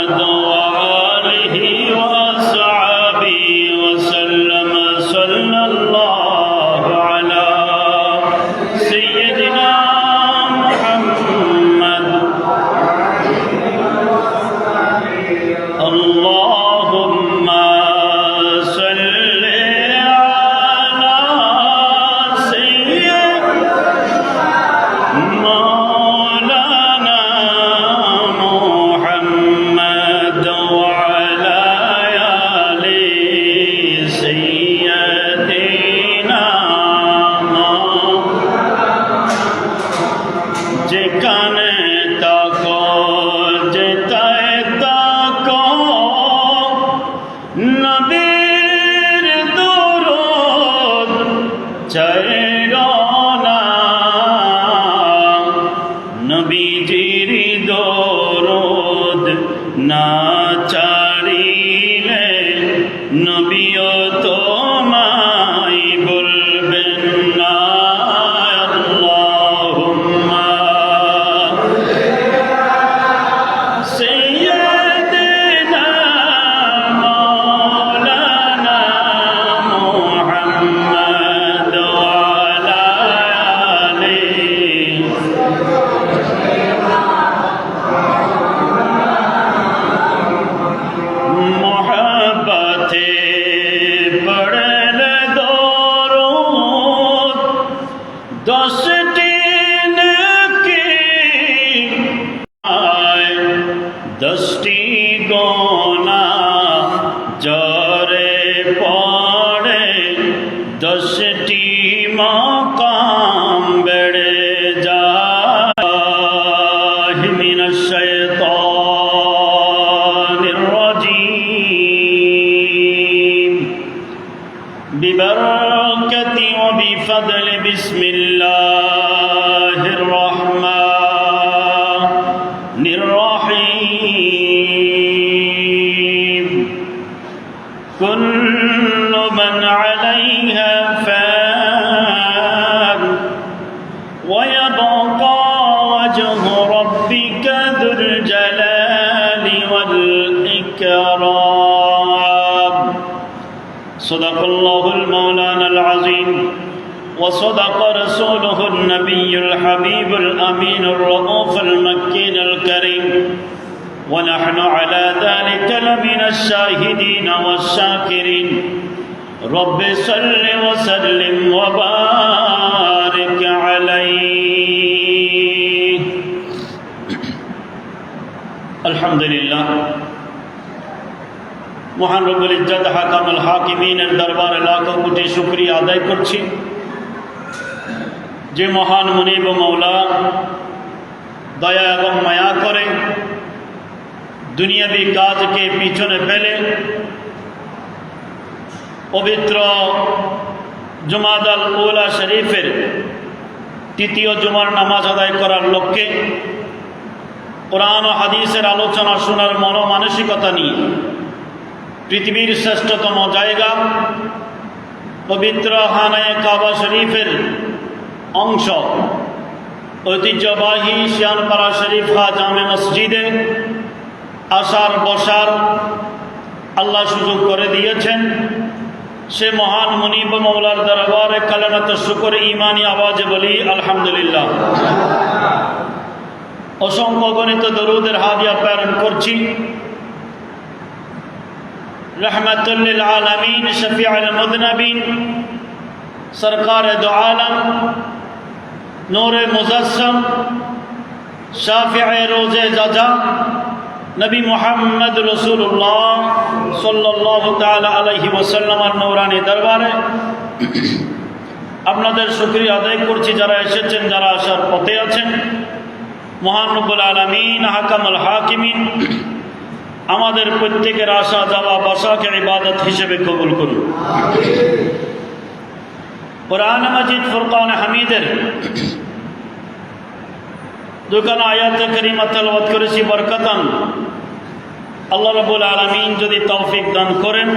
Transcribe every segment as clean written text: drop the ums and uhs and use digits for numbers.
محمد وآله وأصحابه وسلم صلى الله على سيدنا محمد اللهم صل على سيدنا مولانا محمد وعلى آل سيدنا যেখানে তাকো যেতায় তাকো নবীর দুরূদ চাইরো না নবীজির দুরূদ না চাইলে নবীও তোমায় বলবেন না আল্লাহুম্মা سيدنا مولانا محمد وعلى آله محبته पढ़ल दरूद दसटी नेकी आए दसटी गोना जरे पड़े दसटी मकाम बेड़े जाए मिनश शैतानिर रजीम बिबरकति व बिफदल बिस्मिल्लाहिर रहमानिर रहीम कुल्लु मन अलैहा फान व यबका वजहु रब्बिका जुल जलाली वल इकराम صدق الله المولانا العظيم وصدق رسوله النبي الحبيب الأمين الرؤوف المكين الكريم ونحن على ذلك لمن الشاهدين والشاكرين رب صل وسلم وبارك عليه الحمد لله মহান রব্বুল ইজ্জত হাকামুল হাকিমিনের দরবারে লাখো কোটি শুকরিয়া আদায় করছি যে মহান মুনিব মওলা দয়া এবং মায়া করে দুনিয়াবি কাজকে পিছনে ফেলে পবিত্র জুমাদাল উলা শরীফের তৃতীয় জুমার নামাজ আদায় করার লক্ষ্যে কোরআন ও হাদিসের আলোচনা শোনার মনোমানসিকতা নিয়ে পৃথিবীর শ্রেষ্ঠতম জায়গা পবিত্র খানায়ে কাবা শরীফের অংশ ঐতিহ্যবাহী শিয়ানপাড়া শরীফা জামে মসজিদে আসার বসার আল্লাহ সুযোগ করে দিয়েছেন সে মহান মুনিব মওলার দরবারে কালেমাত শুকর ঈমানি আওয়াজে বলি আলহামদুলিল্লাহ। অসংখ্য গণিত দরুদের হাদিয়া প্রেরণ করছি रहमतुल लिल आलमीन शफीउल मुज़नबीन सरकार दो आलम नूरे मुजस्सम शाफिए रोज़े जजा नबी मुहम्मद रसूलुल्लाह सल्लल्लाहु ताला अलैहि वसल्लम नूरानी दरबारे আপনাদের শুকরিয়া আদায় করছি যারা এসেছেন যারা আসার পথে আছেন। মহান রব্বুল আলামিন হাকামুল হাকিমিন আমাদের প্রত্যেকের আশা যাওয়া বসাকে ইবাদত হিসেবে কবুল করুন। কোরআন মাজিদ ফুরকান হামিদের দুখানা আয়াত কারিমা তেলাওয়াত করেছি বরকতান। আল্লাহ রাব্বুল আলামিন যদি তৌফিক দান করেন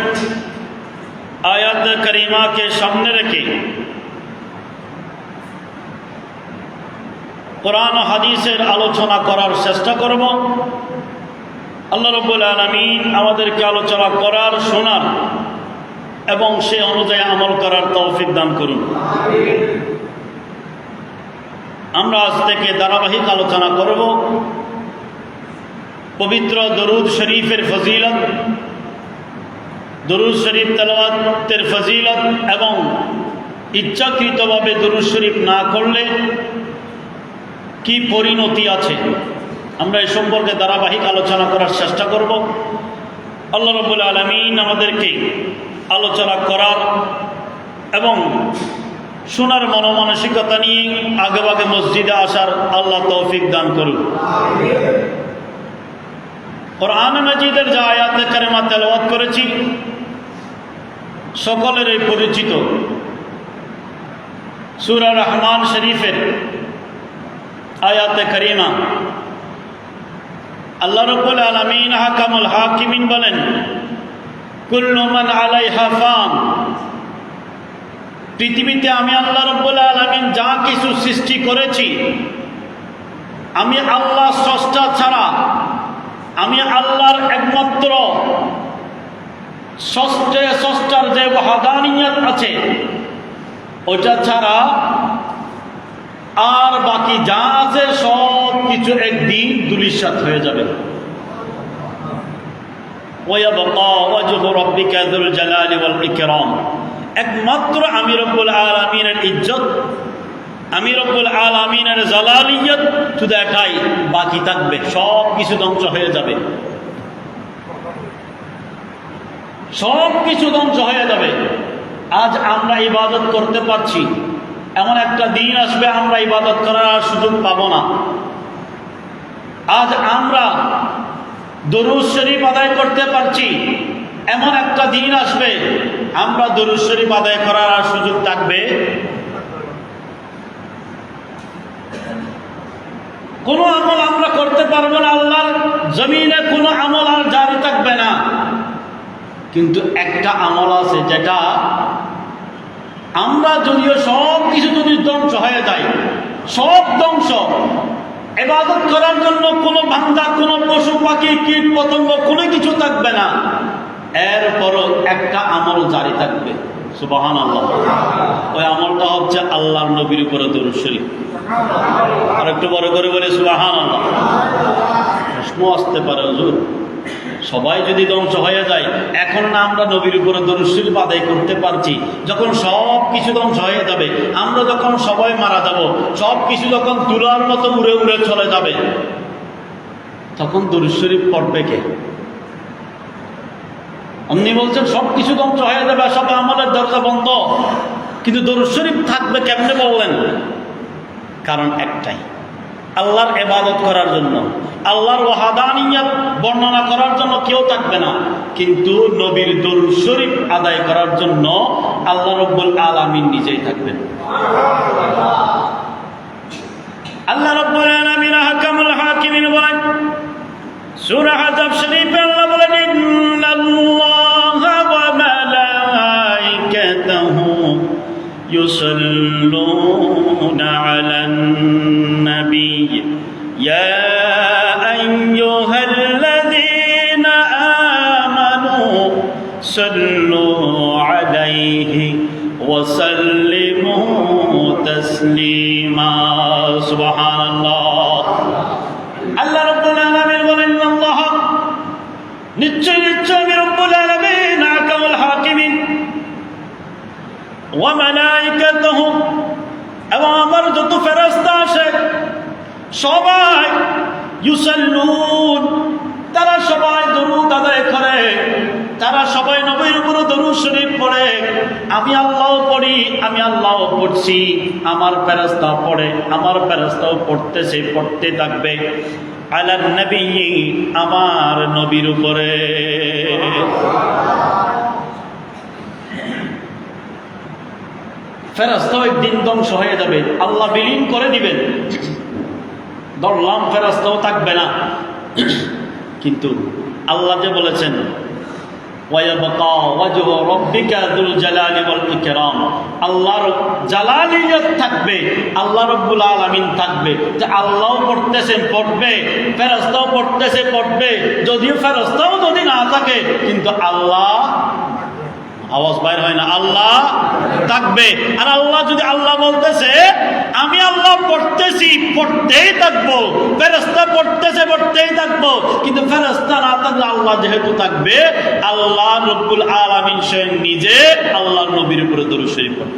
আয়াত কারিমাকে সামনে রেখে কোরআন ও হাদিসের আলোচনা করার চেষ্টা করব। আল্লাহ রাব্বুল আলামিন আমাদেরকে আলোচনা করার, শোনার এবং সে অনুযায়ী আমল করার তৌফিক দান করুন। আমরা আজ থেকে ধারাবাহিক আলোচনা করব পবিত্র দরুদ শরীফের ফজিলত, দরুদ শরীফ তেলাওয়াতের ফজিলত এবং ইচ্ছাকৃতভাবে দরুদ শরীফ না করলে কি পরিণতি আছে, আমরা এই সম্পর্কে ধারাবাহিক আলোচনা করার চেষ্টা করব। আল্লাহ রাব্বুল আলামিন আমাদেরকে আলোচনা করার এবং শোনার মনোমানসিকতা নিয়ে আগেভাগে মসজিদে আসার আল্লাহ তৌফিক দান করুন। কোরআন মাজিদের যে আয়াতে কারিমা তেলাওয়াত করেছি সকলেরই পরিচিত সূরা রহমান শরীফের আয়াতে কারিমা। আল্লাহ রাব্বুল আলামিন হাকামুল হাকিমিন বলেন, কুল্লু মান আলাইহা ফান, পৃথিবীতে আমি আল্লাহ রাব্বুল আলামিন যা কিছু সৃষ্টি করেছি, আমি আল্লাহ স্রষ্টা ছাড়া, আমি আল্লাহর একমাত্র স্রষ্টার যে ওয়াহদানিয়ত আছে ওটা ছাড়া আর বাকি যা আছে সব কিছু একদিন ধূলিসাৎ হয়ে যাবে। ওয়ায়াবকা ওয়াজহু রাব্বিকা যুল জালালি ওয়াল ইকরাম, একমাত্র আমি রব্বুল আলামিনের ইজ্জত, আমি রব্বুল আলামিনের জালালিয়ত শুধু এটাই বাকি থাকবে, সব কিছু ধ্বংস হয়ে যাবে, সব কিছু ধ্বংস হয়ে যাবে। আজ আমরা ইবাদত করতে পারছি, এমন একটা দিন আসবে আমরা ইবাদত করার সুযোগ পাব না। আজ আমরা দরুদ শরীফ আদায় করতে পারছি, এমন একটা দিন আসবে আমরা দরুদ শরীফ আদায় করার আর সুযোগ থাকবে। কোনো আমল আমরা করতে পারবো না, আল্লাহর জমিনে কোনো আমল আর জারি থাকবে না। কিন্তু একটা আমল আছে যেটা আমরা যদিও সব কিছু যদি ধ্বংস হয়ে যায়, সব ধ্বংস, ইবাদত করার জন্য কোনো বান্দা, কোনো পশু পাখি, কীট পতঙ্গ কোনো কিছু থাকবে না, এরপরও একটা আমল জারি থাকবে। সুবহানাল্লাহ। ওই আমলটা হচ্ছে আল্লাহর নবীর উপরে দরুদ শরীফ। আর একটু বড় করে বলে সুবহানাল্লাহ। প্রশ্ন আসতে পারে, হুজুর সবাই যদি ধ্বংস হয়ে যায়, এখন না আমরা নবীর উপরে দরুদ শরীফ আদায় করতে পারছি, যখন সব কিছু ধ্বংস হয়ে যাবে, আমরা যখন সবাই মারা যাব, সব কিছু যখন তুলার মতো উড়ে উড়ে চলে যাবে, তখন দরুদ শরীফ পড়বে কে? আপনি বলছেন সব কিছু ধ্বংস হয়ে যাবে, সব আমলের দরজা বন্ধ, কিন্তু দরুদ শরীফ থাকবে কেমনে বললেন? কারণ একটাই, আল্লাহর ইবাদত করার জন্য, আল্লাহর ওয়াহদানিয়ত বর্ণনা করার জন্য কেউ থাকবে না, কিন্তু নবীর দরুদ শরীফ আদায় করার জন্য আল্লাহ রাব্বুল আলামিন নিজেই থাকবেন। আল্লাহ রাব্বুল আলামিন হাকামুল হাকিমিন বলেন সূরা আহজাব শরীফে, আল্লাহ বলেন, ইন্নাল্লাহা ওয়া মালাইকাতাহু ইউসাল্লুনা আলান নবী ইয়া আইয়ুহাল্লাযীনা আমানু সাল্লু আলাইহি ওয়া সাল্লিমু তাসলিমা। সুবহানাল্লাহ। আল্লাহ রাব্বুল আলামিন বলেন, আল্লাহ নিশ্চয় নিশ্চয় আমি রব্বুল আলামিন হাকামুল হাকিমিন ওয়া মালাইকাতুহু, এবং আমার যত ফেরেশতা আছে সবাই ইউসাল্লুন, তারা সবাই দরুদ আদায় করে, তারা সবাই নবীর উপর দরুদ শরীফ পড়ে। আমি আল্লাহও পড়ি, আমি আল্লাহও পড়ছি, আমার ফেরেশতা পড়ে, আমার ফেরেশতাও পড়তেছে, পড়তে থাকবে। আলান নবী, আমার নবীর উপরে। ফেরেশতাও একদিন ধ্বংস হয়ে যাবে, আল্লাহ বিলীন করে দিবেন, ধরলাম ফেরেশতাও থাকবে না। কিন্তু আল্লাহ যে বলেছেন ওয়ায়াবকা ওয়াজহু রাব্বিকা যুল জালালি ওয়াল ইকরাম, আল্লাহর জালালিয়ত থাকবে, আল্লাহ রাব্বুল আলামিন থাকবে। যে আল্লাহও পড়তেছেন পড়বে, ফেরেশতাও পড়তেছে পড়বে, যদিও ফেরেশতাও যদি না থাকে কিন্তু আল্লাহ, আওয়াজ বাইর হয় না, আল্লাহ থাকবে। আর আল্লাহ যদি, আল্লাহ বলতেছে আমি আল্লাহ পড়তেছি পড়তেই থাকবো, ফেরেশতা পড়তেছে পড়তেই থাকবো, কিন্তু ফেরেশতা না থাকলে আল্লাহ যেহেতু থাকবে, আল্লাহ রব্বুল আলামিন স্বয়ং নিজে আল্লাহর নবীর উপরে দরুদ শরীফ পড়বে।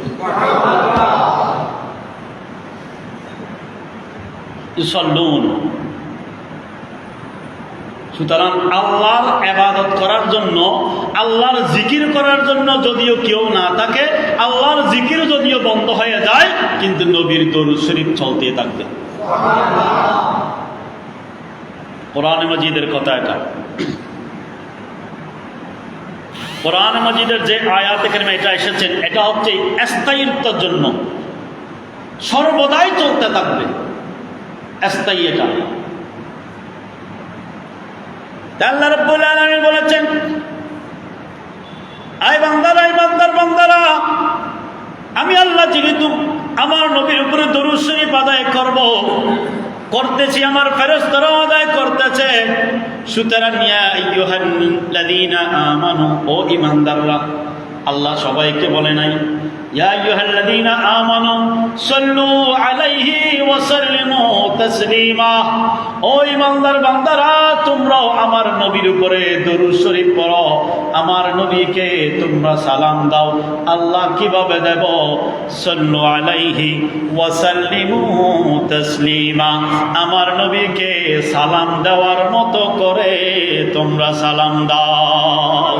ইউসাল্লুন। সুতরাং আল্লাহর ইবাদত করার জন্য, আল্লাহর জিকির করার জন্য যদিও কেউ না থাকে, আল্লাহর জিকির যদিও বন্ধ হয়ে যায়, কিন্তু নবীর দরুদ শরীফ চলতে থাকবে। কোরআন মাজিদের কথা এটা। কোরআন মাজিদের যে আয়াতে কারিমা এটা এসেছেন, এটা হচ্ছে স্থায়িত্বের জন্য, সর্বদাই চলতে থাকবে, স্থায়ী। এটা আল্লাহ রাব্বুল আলামিন বলেছেন, আয় বান্দারা, আয় বান্দার বান্দারা, আমি আল্লাহ যেহেতু আমার নবীর উপরে দরুদ শরীফ আদায় করতেছি, আমার ফেরেশতারাও আদায় করতেছে। সুতরাং ইয়া আইয়ুহাল্লাযীনা আমানু, ও ঈমানদাররা, আল্লাহ সবাইকে বলে নাই ইয়া আইয়ুহাল্লাযীনা আমানু সাল্লু আলাইহি ওয়া সাল্লিমু তাসলিমা, ও ঈমানদার বান্দারা, তোমরাও আমার নবীর উপরে দরুদ শরীফ পড়ো, আমার নবীকে তোমরা সালাম দাও। আল্লাহ কিভাবে দেব? সাল্লু আলাইহি ওয়া সাল্লিমু তাসলিমা, আমার নবীকে সালাম দেওয়ার মতো করে তোমরা সালাম দাও।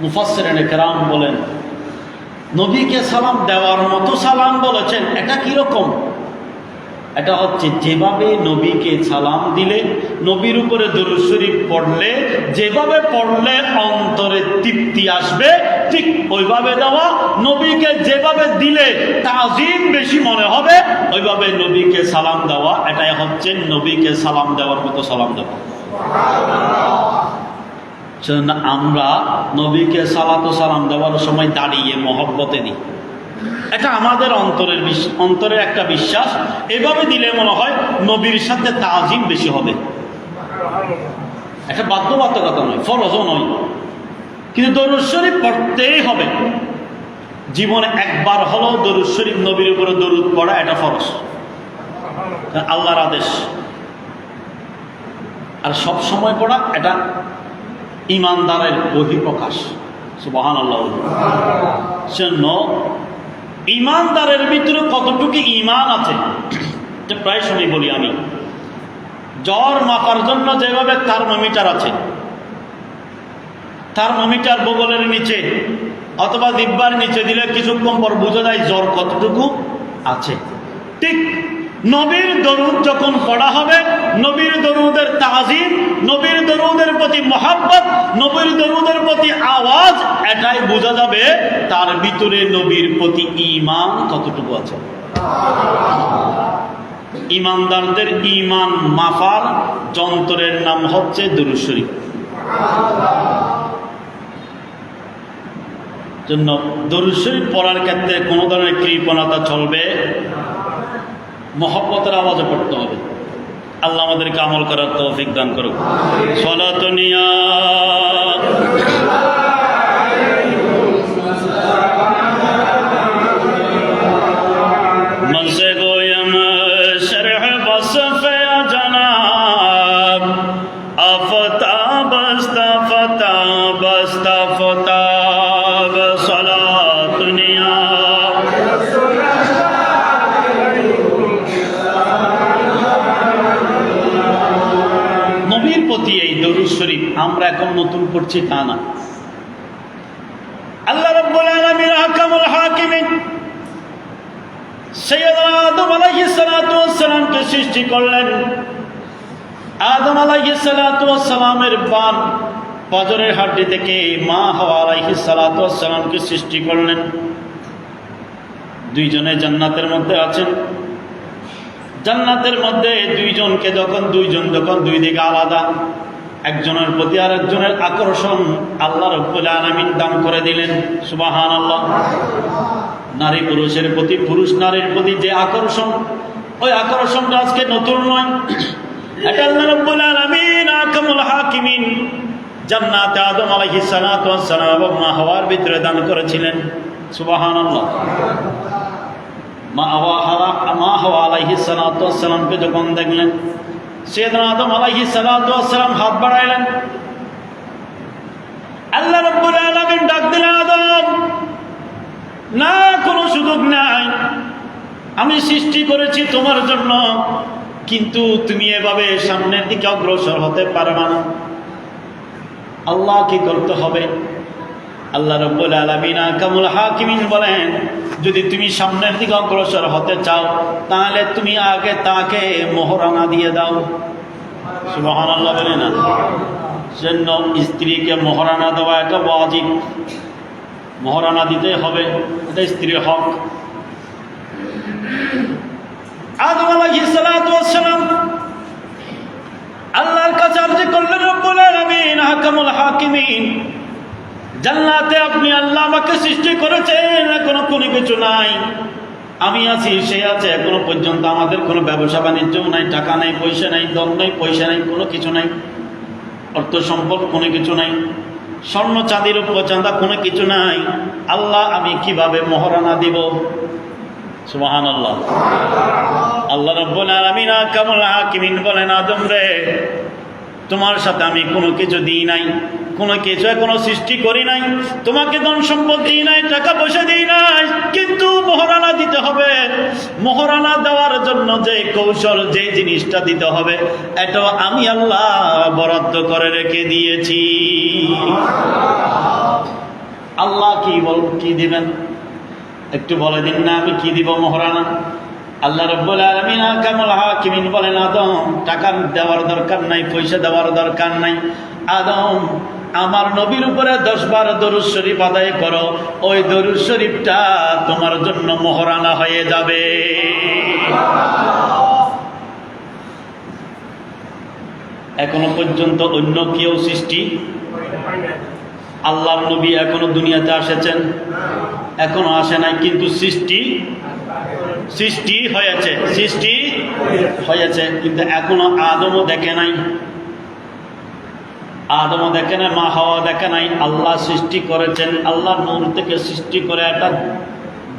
মুফাসসিরিনে কেরাম বলেন, নবীকে সালাম দেওয়ার মতো সালাম বলেছেন, এটা কিরকম? এটা হচ্ছে যেভাবে নবীকে সালাম দিলে, নবীর উপরে দরুদ শরীফ পড়লে, যেভাবে পড়লে অন্তরে তৃপ্তি আসবে, ঠিক ওইভাবে দেওয়া। নবীকে যেভাবে দিলে তাজিম বেশি মনে হবে, ওইভাবে নবীকে সালাম দেওয়া। এটাই হচ্ছে নবীকে সালাম দেওয়ার মতো সালাম দেওয়া। আমরা নবীকে সালাত ও সালাম দেওয়ার সময় দাঁড়িয়ে মহব্বতে দিই, এটা আমাদের অন্তরের একটা বিশ্বাস। এভাবে দিলে মনে হয় নবীর সাথে তাজিম বেশি হবে। এটা বাধ্যবাধকতা নয়, ফরজও নয়, কিন্তু দরুদ শরীফ পড়তেই হবে। জীবনে একবার হলেও দরুদ শরীফ, নবীর উপরে দরুদ পড়া, এটা ফরজ, আল্লাহর আদেশ। আর সব সময় পড়া, এটা ঈমানদারের বহিঃপ্রকাশ। সুবহানাল্লাহ। জন্য ঈমানদারের ভিতরে কতটুকু ঈমান আছে, যে প্রায় সময় বলি আমি, জ্বর মাপার জন্য যেভাবে থার্মোমিটার আছে, থার্মোমিটার বগলের নিচে অথবা দিব্যার নিচে দিলে কিছুক্ষণ পর বোঝা যায় জ্বর কতটুকু আছে। ঠিক নবীর দরুদ যখন পড়া হবে, নবীর দরুদের তাজিম, নবীর দরুদের প্রতি মহাব্বত, নবীর দরুদের প্রতি আওয়াজ, এটাই বোঝা যাবে তার ভিতরে নবীর প্রতি ঈমান কতটুকু আছে। ঈমানদারদের ঈমান মাপার যন্ত্রের নাম হচ্ছে দরুদ শরীফ। জন্য দরুদ শরীফ পড়ার ক্ষেত্রে কোনো ধরনের কৃপণতা চলবে, মহব্বতের আওয়াজে পড়তে হবে। আল্লাহ আমাদেরকে আমল করার তৌফিক দান করুক। সালাতু নিয়া মনসে গোয়ম শরহ বসফ জনাব আফতাব আস্তাফতাব আস্তাফতাব সালাতু নিয়া। নবীর প্রতি এই দরুদ শরীফ আমরা এখন নতুন পড়ছি তা না। আল্লাহ রাব্বুল আলামিন আহকামুল হাকিমিন সাইয়্যিদুনা আদম আলাইহিস সালাতু ওয়াস সালামকে সৃষ্টি করলেন। আদম আলাইহিস সালাতু ওয়াস সালামের বান ফজরের হাড্ডি থেকে মা হাওয়া আলাইহিস সালাতু ওয়াস সালামকে সৃষ্টি করলেন। দুইজনে জান্নাতের মধ্যে আছেন। জান্নাতের মধ্যে দুইজন যখন দুই দিকে আলাদা, একজনের প্রতি আর একজনের আকর্ষণ আল্লাহ রাব্বুল আলামিন দান করে দিলেন। সুবহানাল্লাহ। নারী পুরুষের প্রতি, পুরুষ নারীর প্রতি যে আকর্ষণ, ওই আকর্ষণটা আজকে নতুন নয়। এটা আল্লাহ রাব্বুল আলামিন আহকামুল হাকিমিন জান্নাতে আদম আলাইহিস সালাতু ওয়াস সালাম এবং মা হাওয়ার ভিতরে দান করেছিলেন। সুবহানাল্লাহ। মা হাওয়া আলাইহিস সালাতু ওয়াস সালামকে যখন দেখলেন, সাইয়েদনা আদম আলাইহিস সালাতু ওয়াস সালাম হাত বাড়াইলেন, আল্লাহ রাব্বুল আলামিন ডাক দিলেন, আদম না, কোনো সুযোগ নাই, আমি সৃষ্টি করেছি তোমার জন্য, কিন্তু তুমি এভাবে সামনের দিকে অগ্রসর হতে পারবে না। আল্লাহ কি করতে হবে? আল্লাহ রাব্বুল আলামিন আহকামুল হাকিমিন বলেন, যদি তুমি সামনের দিকে অগ্রসর হতে চাও তাহলে তুমি আগে তাকে মোহরানা দিয়ে দাও। সুবহানাল্লাহ বলে না? জন্য স্ত্রীকে মোহরানা দেওয়া একটা ওয়াজিব, মোহরানা দিতে হবে, এটা স্ত্রীর হক। আদম আলাইহিস সালাতু ওয়াস সালাম আল্লাহর কাছে আরজি করলেন, রব্বুল আলামিন আহকামুল হাকিমিন, জান্নাতে আপনি আল্লাহ আমাকে সৃষ্টি করেছেন, এখনো কোনো কিছু নাই, আমি আছি, সে আছে, এখনো পর্যন্ত আমাদের কোনো ব্যবসা বাণিজ্য নাই, টাকা নাই, পয়সা নাই, ধন নাই, পয়সা নাই, কোনো কিছু নাই, অর্থ সম্পদ কোনো কিছু নাই, স্বর্ণ চাঁদির উপচাঁদা কোনো কিছু নাই। আল্লাহ আমি কিভাবে মোহরানা দিব? সুবহানাল্লাহ। আল্লাহ রাব্বুল আলামিন আহকামুল হাকিমিন বলেন, আদম রে, তোমার সাথে আমি কোনো কিছু দিই নাই, কোনো কিছু এখনো সৃষ্টি করি নাই, তোমাকে ধন সম্পদ দিই নাই, টাকা পয়সা দিই নাই, কিন্তু মোহরানা দিতে হবে। মোহরানা দেওয়ার জন্য যে কৌশল, যে জিনিসটা দিতে হবে, এটা আমি আল্লাহ বরাদ্দ করে রেখে দিয়েছি। আল্লাহ কি দিবেন একটু বলে দিন না, আমি কি দিব মোহরানা? আল্লাহ রাব্বুল আলামিন আহকামুল হাকিমিন বলেন, আদম টাকা দেওয়ার দরকার নাই, পয়সা দেওয়ার দরকার নাই, আদম আমার নবীর উপরে 10 বার দরুদ শরীফ আদায় করো, ওই দরুদ শরীফটা তোমার জন্য মোহরানা হয়ে যাবে। এখনো পর্যন্ত অন্য কেউ সৃষ্টি, আল্লাহর নবী এখনো দুনিয়াতে এসেছেন? এখনো আসে নাই, কিন্তু সৃষ্টি হয়েছে, কিন্তু এখনো আদমও দেখে নাই, মা হাওয়া দেখে নাই। আল্লাহ সৃষ্টি করেছেন, আল্লাহ নূর থেকে সৃষ্টি করে একটা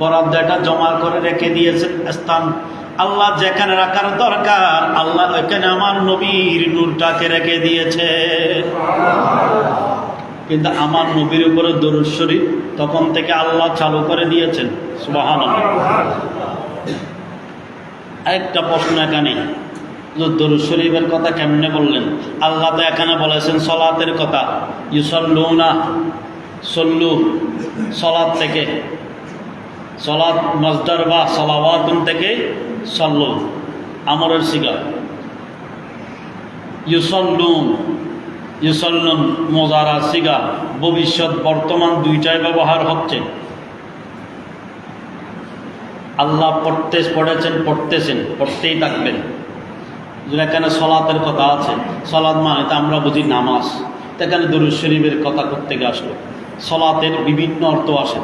বরাদ্দ, এটা জমা করে রেখে দিয়েছেন স্থান। আল্লাহ যেখানে রাখার দরকার, আল্লাহ ওইখানে আমার নবীর নূরটাকে রেখে দিয়েছে। কিন্তু আমার নবীর উপরে দরুদ শরীফ তখন থেকে আল্লাহ চালু করে দিয়েছেন। সুবহানাল্লাহ। আরেকটা প্রশ্ন এখানে, দরুদ শরীফের কথা কেমনে বললেন? আল্লাহ তো এখানে বলেছেন সলাতের কথা, ইউসাল্লুনা, সল্লু, সলাত থেকে, সলাত মসদার বা সলাওয়াতুন থেকে সল্লু, আমরের সিগা। ইউসাল্লুন মুজারা সিগা, ভবিষ্যৎ বর্তমান দুইটাই ব্যবহার হচ্ছে। আল্লাহ পড়তেছেন, পড়তেই থাকবেন। যেখানে সলাতের কথা আছে, সলাত মানে তো আমরা বুঝি নামাজ, এখানে দরুদ শরীফের কথা করতে গিয়ে আসলো। সলাতের বিভিন্ন অর্থ আসে।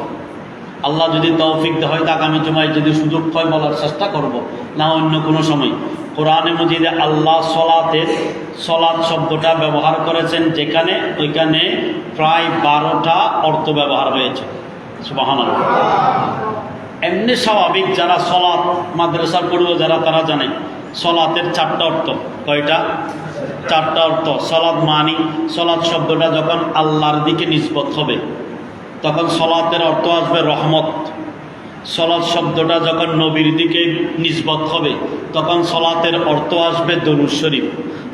আল্লাহ যদি তৌফিক দেয় হয়, আগামী জুমায় যদি সুযোগ হয় বলার চেষ্টা করব, না অন্য কোনো সময়। কোরআনে মজিদে আল্লাহ সলাত শব্দটা ব্যবহার করেছেন যেখানে, ওইখানে প্রায় 12টা অর্থ ব্যবহার হয়েছে। সুবহানাল্লাহ। এমনি স্বাভাবিক যারা সলাত মাদ্রাসা পড়ুয়া যারা, তারা জানে সলাতের 4টা অর্থ। কয়টা? 4টা অর্থ। সলাত মানি, সলাত শব্দটা যখন আল্লাহর দিকে নিসবত হবে তখন সলাতের অর্থ আসবে রহমত। সলাত শব্দটা যখন নবীর দিকে নিসবত হবে তখন সলাতের অর্থ আসবে দরুদ শরীফ।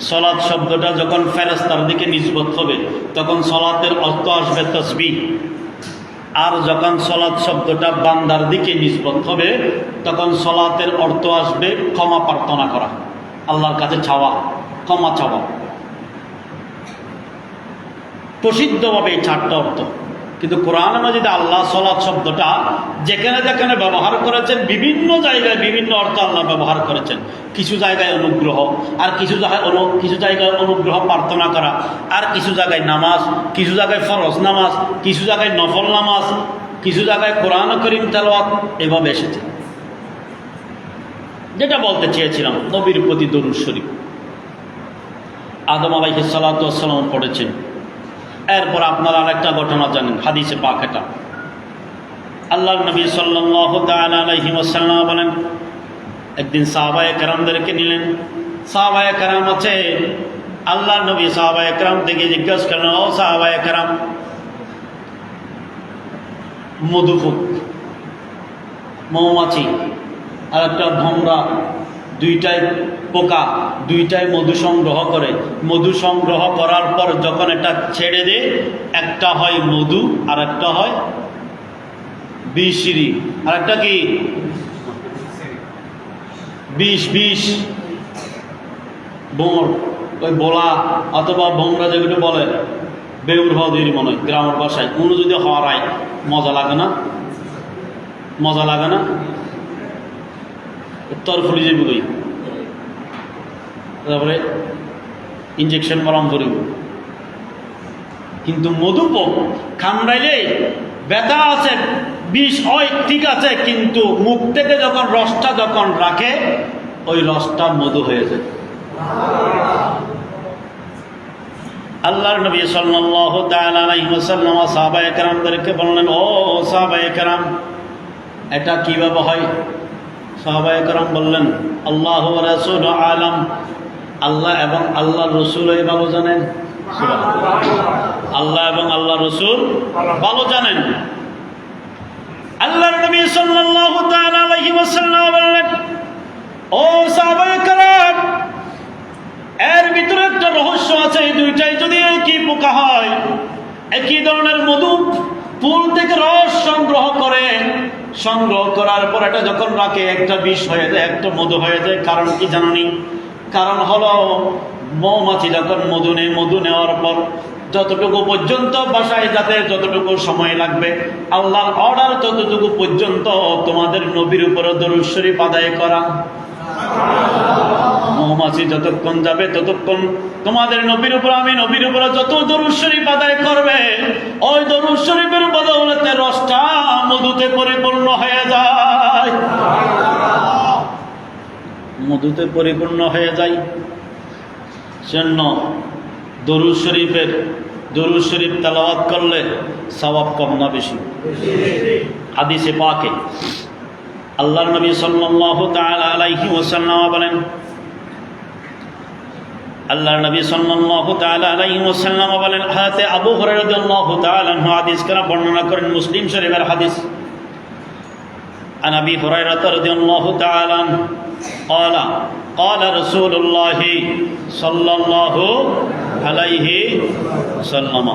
সলাত শব্দটা যখন ফেরেশতার দিকে নিসবত হবে তখন সলাতের অর্থ আসবে তাসবিহ। আর যখন সলাত শব্দটা বান্দার দিকে নিসবত হবে তখন সলাতের অর্থ আসবে ক্ষমা প্রার্থনা করা, আল্লাহর কাছে চাওয়া, ক্ষমা চাওয়া। প্রসিদ্ধভাবে এই 4টা অর্থ। কিন্তু কোরআনে মাজিদে আল্লাহ সলাত শব্দটা যেখানে যেখানে ব্যবহার করেছেন, বিভিন্ন জায়গায় বিভিন্ন অর্থ আল্লাহ ব্যবহার করেছেন। কিছু জায়গায় অনুগ্রহ, আর কিছু জায়গায় অনুগ্রহ প্রার্থনা করা, আর কিছু জায়গায় নামাজ, কিছু জায়গায় ফরজ নামাজ, কিছু জায়গায় নফল নামাজ, কিছু জায়গায় কোরআন করিম তেলাওয়াত, এভাবে এসেছে। যেটা বলতে চেয়েছিলাম, নবীর প্রতি দরুদ শরীফ আদম আলাইহিস সালাতু ওয়াস সালাম পড়েছেন। এরপর আপনারা আরেকটা ঘটনা জানেন, হাদিসে পাক এটা। আল্লাহর নবী সাল্লাল্লাহু তাআলা আলাইহি ওয়াসাল্লাম বলেন, একদিন সাহাবায়ে কেরামদেরকে নিলেন। সাহাবায়ে কেরাম আছে, আল্লাহর নবী সাহাবায়ে কেরাম থেকে জিজ্ঞাসা করলেন, ও সাহাবায়ে কেরাম, মধুফুক মৌমাছি আর একটা ভমরা, দুইটাই পোকা, দুইটাই মধু সংগ্রহ করে। মধু সংগ্রহ করার পর যখন এটা ছেড়ে দেয়, একটা হয় মধু আর একটা হয় বিষিরি, আর একটা কি বিষ বোমর, ওই বোলা অথবা বোমরা যেগুলো বলে বেউর হওয়া মনে হয় গ্রামের ভাষায়। কোনো যদি হওয়ারায় মজা লাগে না, মজা লাগে না, উত্তর ফুলি যেগুলোই, তারপরে ইঞ্জেকশন গরম করিব। কিন্তু মধুপোক কামড়াইলে ব্যথা আছে, বিষ হয় ঠিক আছে, কিন্তু মুখ থেকে যখন রসটা যখন রাখে, ওই রসটা মধু হয়ে যায়। আল্লাহর নবী সাল্লাল্লাহু তাআলা আলাইহি ওয়াসাল্লাম সাহাবায়ে কেরামদেরকে বললেন, ও সাহাবায়ে কেরাম, এটা কিভাবে হয়? সাহাবায়ে কেরাম বললেন, আল্লাহু ওয়া রাসূলু আলাম, আল্লাহ এবং আল্লাহর রাসূল ভালো জানেন। আল্লাহ এবং আল্লাহ রাসূল ভালো জানেন। আল্লাহর নবী সাল্লাল্লাহু তাআলা আলাইহি ওয়াসাল্লাম বললেন, ও সাহাবায়ে কেরাম, এর ভিতরে একটা রহস্য আছে। এই দুইটাই যদি একই পোকা হয়, একই ধরনের মধু ফুল থেকে রস সংগ্রহ করে, সংগ্রহ করার পর এটা যখন রাখে, একটা বিষ হয়ে যায়, একটা মধু হয়ে যায়। কারণ কি জানি? কারণ হলো মৌমাছি যখন মধু নেওয়ার পর যতটুকু পর্যন্ত বাসায় যাতে যতটুকু সময় লাগবে, আল্লাহর অর্ডার ততটুকু পর্যন্ত তোমাদের নবীর উপরে দরুদ শরীফ আদায় করা। মৌমাছি যতক্ষণ যাবে ততক্ষণ তোমাদের নবীর উপর, আমি নবীর উপরে যত দরুদ শরীফ আদায় করবে, ওই দরুদ শরীফের বদৌলতে রসটা মধুতে পরিপূর্ণ হয়ে যায়, মধুতে পরিপূর্ণ হয়ে যায়। সেজন্য দরুদ শরীফ তেলাওয়াত করলে সওয়াব কম না বেশি? হাদিসে পাকে আল্লাহর নবী সাল্লাল্লাহু তাআলা আলাইহি ওয়াসাল্লাম বলেন, আল্লাহর নবী সাল্লাল্লাহু তাআলা আলাইহি ওয়াসাল্লাম বলেন, হাতে আবু হুরায়রা রাদিয়াল্লাহু তাআলা আনহু হাদিস কারা বর্ণনা করেন, মুসলিম শরীফের হাদিস। আন আবি হুরায়রা রাদিয়াল্লাহু তাআলা قال قال رسول الله صلى الله عليه وسلم,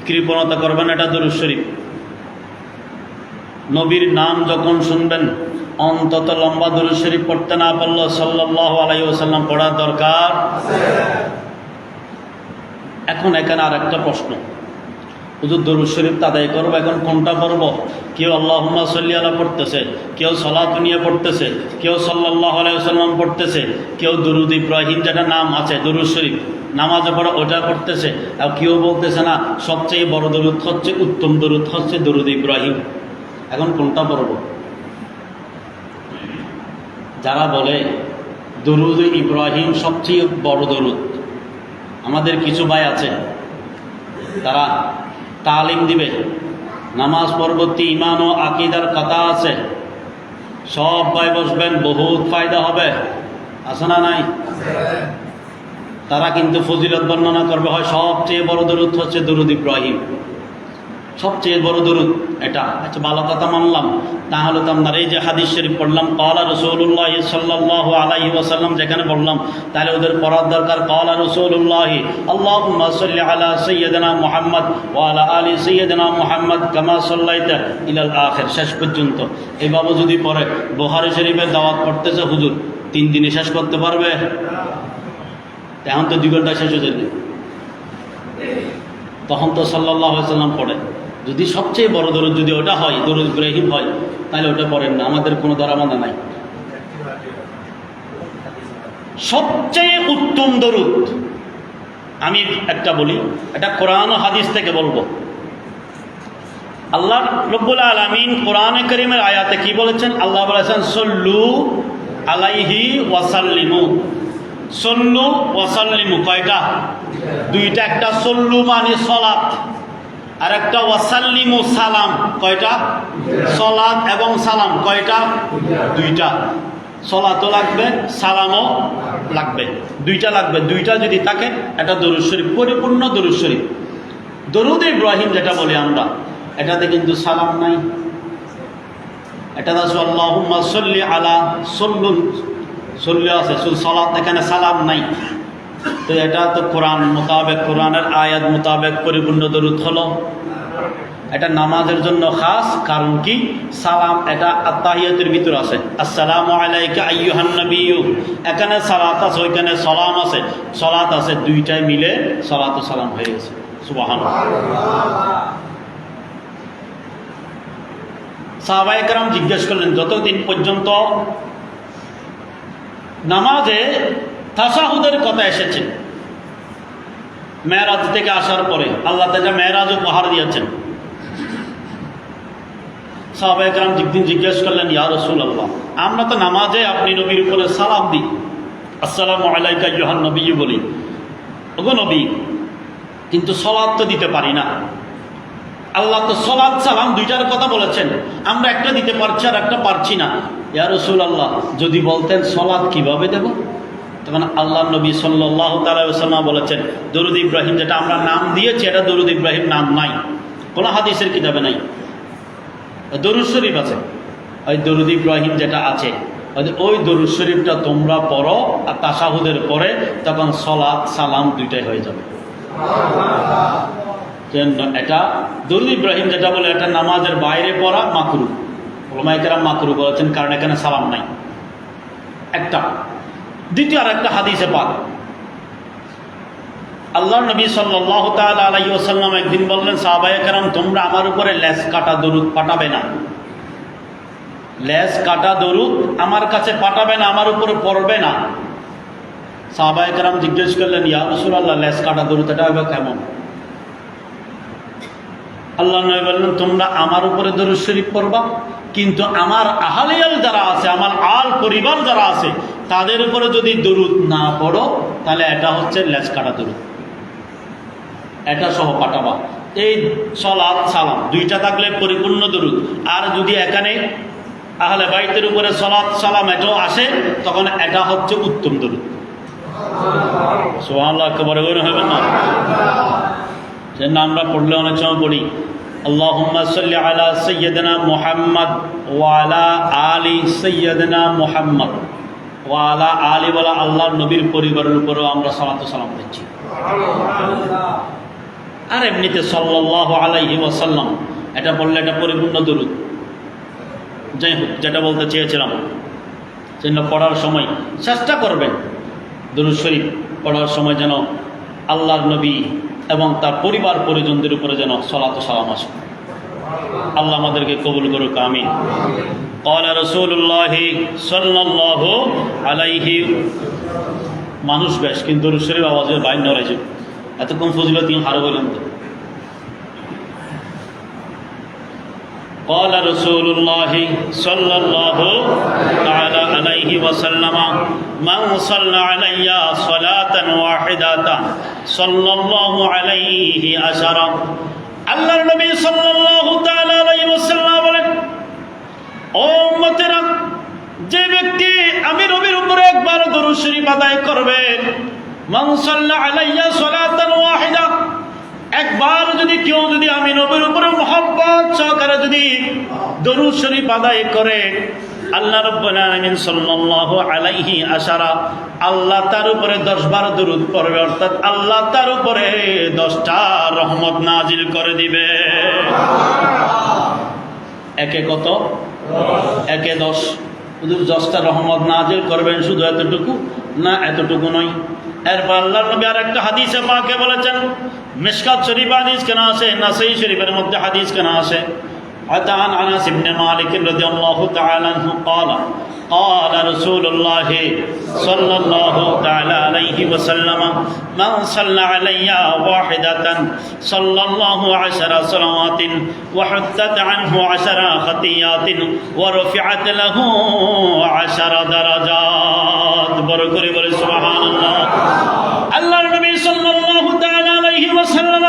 কৃপণতা করবেন, এটা দরুদ শরীফ। নবীর নাম যখন শুনবেন, অন্তত লম্বা দরুদ শরীফ পড়তে না পারলো সাল্লাল্লাহু আলাইহি ওয়াসাল্লাম পড়া দরকার। এখন এখানে আর একটা প্রশ্ন, হুজুর দরুদ শরীফ আদায় করবো, এখন কোনটা পড়বো? কেউ আল্লাহুম্মা সাল্লি আলা পড়তেছে, কেউ সালাত নিয়ে পড়তেছে, কেউ সাল্লাল্লাহু আলাইহি ওয়াসাল্লাম পড়তেছে, কেউ দরুদ ইব্রাহিম যেটা নাম আছে দরুদ শরীফ নামাজে পড়া ওটা পড়তেছে, আর কেউ বলতেছে না সবচেয়ে বড় দরুদ হচ্ছে, উত্তম দরুদ হচ্ছে দরুদ ইব্রাহিম। এখন কোনটা পড়বো? যারা বলে দরুদ ইব্রাহিম সবচেয়ে বড় দরুদ, আমাদের কিছু ভাই আছে তারা তালিম দিবে, নামাজ পরবর্তী ইমান ও আকিদার কথা আছে, সব ভাই বসবেন, বহুত ফায়দা হবে, আছে না নাই? তারা কিন্তু ফজিলত বর্ণনা করবে, হয় সবচেয়ে বড় দরুদ হচ্ছে দরুদ ইব্রাহিম, সবচেয়ে বড় দরুদ এটা। আচ্ছা, ভালো কথা মানলাম, তাহলে তো আপনার এই যে হাদিস শরীফ পড়লাম ক্বালা রাসূলুল্লাহ সাল্লাল্লাহু আলাইহি ওয়াসাল্লাম যেখানে পড়লাম, তাহলে ওদের পড়ার দরকার ক্বালা রাসূলুল্লাহ আল্লাহুম্মা সাল্লি আলা সাইয়্যিদিনা মুহাম্মদ ওয়া আলা আলি সাইয়্যিদিনা মুহাম্মদ কামা সাল্লাইতা ইলাল আখির, শেষ পর্যন্ত। এইভাবে যদি পড়ে, বুখারী শরীফের দাওয়াত পড়তেছে হুজুর 3 দিনে শেষ করতে পারবে? এখন তো 2 ঘন্টা শেষ হয়ে যাবে, তখন তো সাল্লাল্লাহু আলাইহি ওয়াসাল্লাম পড়ে। যদি সবচেয়ে বড় দরুদ যদি ওটা হয়, দরুদ ইব্রাহিম হয়, তাহলে ওটা পড়েন না, আমাদের কোনো দরামানা নাই। সবচেয়ে উত্তম দরুদ আমি একটা বলি, এটা কোরআন ও হাদিস থেকে বলবো। আল্লাহ রব্বুল আলামিন কোরআনে কারীমের আয়াতে কি বলেছেন? আল্লাহ বলেছেন সল্লু আলাইহি ওয়াসাল্লিমু। সল্লু ওয়াসাল্লিমু কয়টা? দুইটা। একটা সল্লু মানে সলাত, আর একটা ওয়াসাল্লিমু সালাম। কয়টা? সলাত এবং সালাম কয়টা? দুইটা। সলাতও লাগবে, সালামও লাগবে, দুইটা লাগবে। দুইটা যদি থাকে এটা দরুদ শরীফ, পরিপূর্ণ দরুদ শরীফ। দরুদ ইব্রাহিম যেটা বলি আমরা, এটাতে কিন্তু সালাম নাই। এটা আছে আল্লাহুম্মা সাল্লি আলা, সল্লি আছে, সালাত, এখানে সালাম নাই। তো এটা তো কোরআন মোতাবেক, কোরআনের আয়াত মোতাবেক পরিপূর্ণ দরুদ হলো। এটা নামাজের জন্য খাস, কারণ কি? সালাম এটা আত্তাহিয়াতের ভিতর আছে। আসসালামু আলাইকা আইয়ুহান নবিয়্যু, এখানে সালাত আছে, ওইখানে সালাম আছে, সালাত আছে, দুইটাই মিলে সালাত ও সালাম হয়ে গেছে। সুবহানাল্লাহ। সাহাবায়ে কেরাম জিজ্ঞেস করলেন, যতদিন পর্যন্ত নামাজে তাশাহুদের কথা এসেছে, মেরাজ থেকে আসার পরে আল্লাহ তাআলা মেরাজ উপহার দিয়েছেন। সাহাবায়ে কেরাম জিজ্ঞেস করলেন, ইয়া রাসূলুল্লাহ, আমরা তো নামাজে আপনি নবীর উপরে সালাম দিই, আসসালামু আলাইকা আইয়ুহান নবিয়্যু বলি, ওগো নবী, কিন্তু সালাত তো দিতে পারি না। আল্লাহ তো সালাত সালাম দুইটার কথা বলেছেন, আমরা একটা দিতে পারছি আর একটা পারছি না। ইয়া রাসূলুল্লাহ, যদি বলতেন সালাত কিভাবে দেব? তখন আল্লাহ নবী সাল্লাল্লাহু তাআলা ওয়াসাল্লাম বলেছেন, দরুদ ইব্রাহিম যেটা আমরা নাম দিয়েছি, এটা দরুদ ইব্রাহিম নাম নাই, কোনো হাদিসের কিতাবে নাই। দরুদ শরীফ আছে, ওই দরুদ ইব্রাহিম যেটা আছে, ওই দরুদ শরীফটা তোমরা পড়ো, আর তাশাহুদের পরে তখন সালাত সালাম দুইটাই হয়ে যাবে। এটা দরুদ ইব্রাহিম যেটা বলে, এটা নামাজের বাইরে পড়া মাকরু। উলামায়ে কেরাম মাকরু বলেছেন, কারণ এখানে সালাম নাই। একটা। দ্বিতীয় আর একটা হাদিসে পাক, আল্লাহ নবী সাল্লাল্লাহু তাআলা আলাইহি ওয়াসাল্লাম একদিন বললেন, সাহাবায়ে কেরাম, তোমরা আমার উপরে লেজ কাটা দরুদ পাঠাবে না, লেজ কাটা দরুদ আমার কাছে পাঠাবে না, আমার উপরে পড়বে না। সাহাবায়ে কেরাম জিজ্ঞেস করলেন, ইয়া রাসূলুল্লাহ, লেজ কাটা দরুদ এটা হবে কেমন? আল্লাহ নবী বললেন, তোমরা আমার উপরে দরুদ শরীফ পড়বা, কিন্তু আমার আহলিয়াল যারা আছে, আমার আল পরিবার যারা আছে, তাদের উপরে যদি দরুদ না পড়ো, তাহলে এটা হচ্ছে লেজ কাটা দরুদ, এটা সহ পাঠাবা। এই সালাত সালাম দুইটা থাকলে পরিপূর্ণ দরুদ। আর যদি এখানে আহলে বাইতের উপরে সালাত সালাম এটাও আসে, তখন এটা হচ্ছে উত্তম দরুদ। সুবহানাল্লাহ, একেবারে গৌর হবেন না। যেন আমরা পড়লে অনেক সময় পড়ি, আল্লাহুম্মা সাল্লি আলা সাইয়্যিদিনা মুহাম্মদ ওয়া আলা আলি সাইয়্যিদিনা মুহাম্মদ ওয়া আলা আলি, বলা আল্লাহর নবীর পরিবারের উপরেও আমরা সালাত সালাম দিচ্ছি। আর এমনিতে সাল্লাল্লাহু আলাইহি ওয়াসাল্লাম এটা বললে এটা পরিপূর্ণ দরুদ। যাই হোক, যেটা বলতে চেয়েছিলাম, যেন পড়ার সময় চেষ্টা করবেন দরুদ শরীফ পড়ার সময় যেন আল্লাহর নবী এবং তার পরিবার পরিজনদের উপরে যেন সালাত ও সালাম আসে। আল্লাহ আমাদেরকে কবুল করুক, আমিন। ক্বালা রাসূলুল্লাহ সাল্লাল্লাহু আলাইহি, মানুষ বেশ, কিন্তু দরুদ শরীফ আওয়াজে বাইর নড়াইছে, এতক্ষণ ফজিলত হারো বলেন তো। قال رسول الله صلى الله تعالى عليه وسلم من صلى علي صلاة واحدة صلى الله عليه عشرا। আল্লাহর নবী সাল্লাল্লাহু তাআলা আলাইহি ওয়াসাল্লাম বলেন, ও উম্মতেরা, যে ব্যক্তি আমি নবীর উপরে একবার দরুদ শরীফ আদায় করবে, মান সাল্লা আলাইয়া সালাতান ওয়াহিদা, একবার যদি কেউ যদি আমি নবীর উপরে মুহাব্বত সহকারে যদি দরুদ শরীফ আদায় করে, আল্লাহ রাব্বুল আলামিন সাল্লাল্লাহু আলাইহি আশারা, আল্লাহ তার উপরে 10 বার দরুদ পড়বে, অর্থাৎ আল্লাহ তার উপরে 10টা রহমত নাজিল করে দিবে। একে কত? একে 10। শুধু 10টা রহমত নাজিল করবেন, শুধু এতটুকু না, এতটুকু নয়। এরপর আল্লাহর নবী আর একটা হাদিসে পাকে বলেছেন, মিশকাত শরীফ হাদিস কেন আছে, নাসাই শরীফের মধ্যে হাদিস কেন আছে, আতান আনাস ইবনে মালিক রাদিয়াল্লাহু তাআলা আনহু قال قال رسول الله صلى الله تعالى عليه وسلم من صلى علي واحدة صلى الله 10 صلوات وحطت عنه 10 خطيات ورفعت له 10 درجات بركوري بولي سبحان الله الله النبي صلى الله تعالى عليه وسلم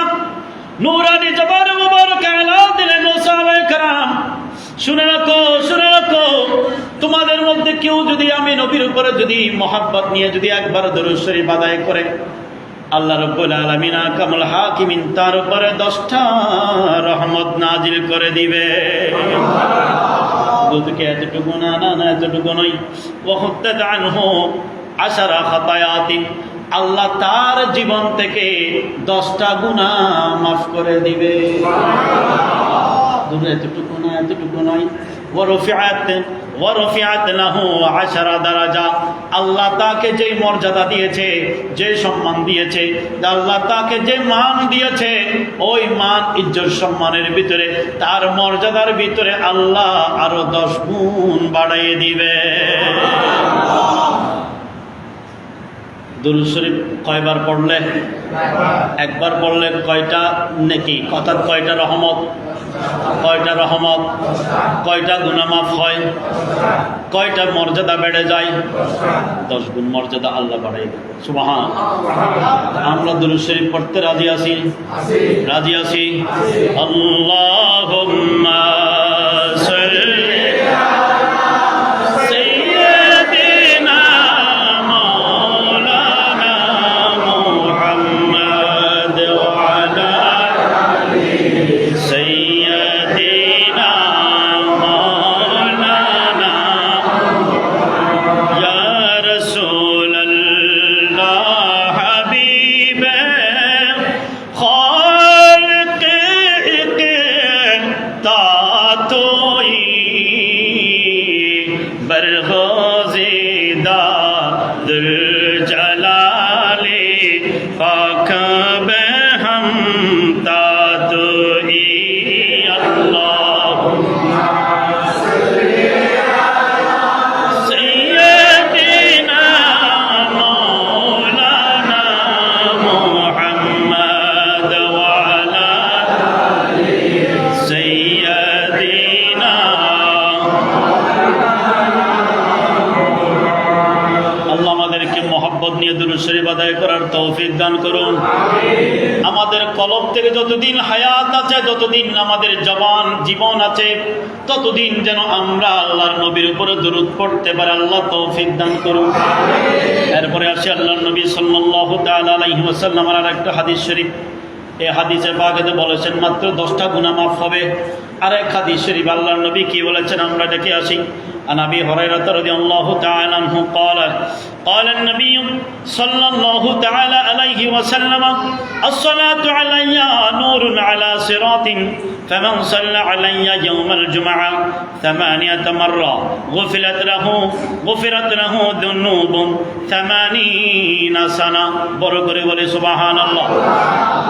নূরানি জবান মুবারক এলান দিলেন ও সাহাবায়ে কেরাম শুনে রাখো তোমাদের মধ্যে কেউ যদি আমি নবীর উপরে যদি মহব্বত নিয়ে যদি একবার দরুদ শরীফ আদায় করে আল্লাহ রাব্বুল আলামিন কামুল হাকিমিন তার উপরে 10টা রহমত নাজিল করে দিবে দুধকে এতটুকু না এতটুকু নয় ওয়াহুত্তাত আনহু 10 খাতায়াতিন আল্লাহ তার জীবন থেকে 10টা গুনাহ মাফ করে দিবে এতটুকু নয় ওয়ারফিআত লাহু 10 দারাজা আল্লাহ তাকে যে মর্যাদা দিয়েছে যে সম্মান দিয়েছে আল্লাহ তাকে যে মান দিয়েছে ওই মান ইজ্জত সম্মানের ভিতরে তার মর্যাদার ভিতরে আল্লাহ আরো 10 গুণ বাড়িয়ে দিবে দুরূদ শরীফ কয়বার পড়লে একবার পড়লে কয়টা নেকি অর্থাৎ কয়টা রহমত কয়টা গুনাহ মাফ হয় কয়টা মর্যাদা বেড়ে যায় 10 গুণ মর্যাদা আল্লাহ বাড়ায় সুবহানাল্লাহ আমরা দুরূদ শরীফ পড়তে রাজি আছি আল্লাহুম্মা সাল্লি তৌফিক দান করুন আমাদের কলব থেকে যতদিন হায়াত আছে যতদিন আমাদের জীবন আছে ততদিন যেন আমরা আল্লাহর নবীর উপরে দরুদ পড়তে পারি আল্লাহ তৌফিক দান করুন এরপরে আসি আল্লাহর নবী সাল্লাল্লাহু তাআলা আলাইহি ওয়াসাল্লামের আরেকটা হাদিস শরীফ এই হাদিসে পাকে বলেছেন মাত্র 10টা গুনাহ মাফ হবে আরেক হাদিস শরীফ আল্লাহর নবী কি বলেছেন আমরা দেখে আসি عن أبي هريرة رضي الله تعالى عنه قال النبي صلى الله تعالى عليه وسلم الصلاة علي نور على صراط فمن صلى علي يوم الجمعة 8 مرة غفرت له ذنوب 80 سنة بركري ولي سبحان الله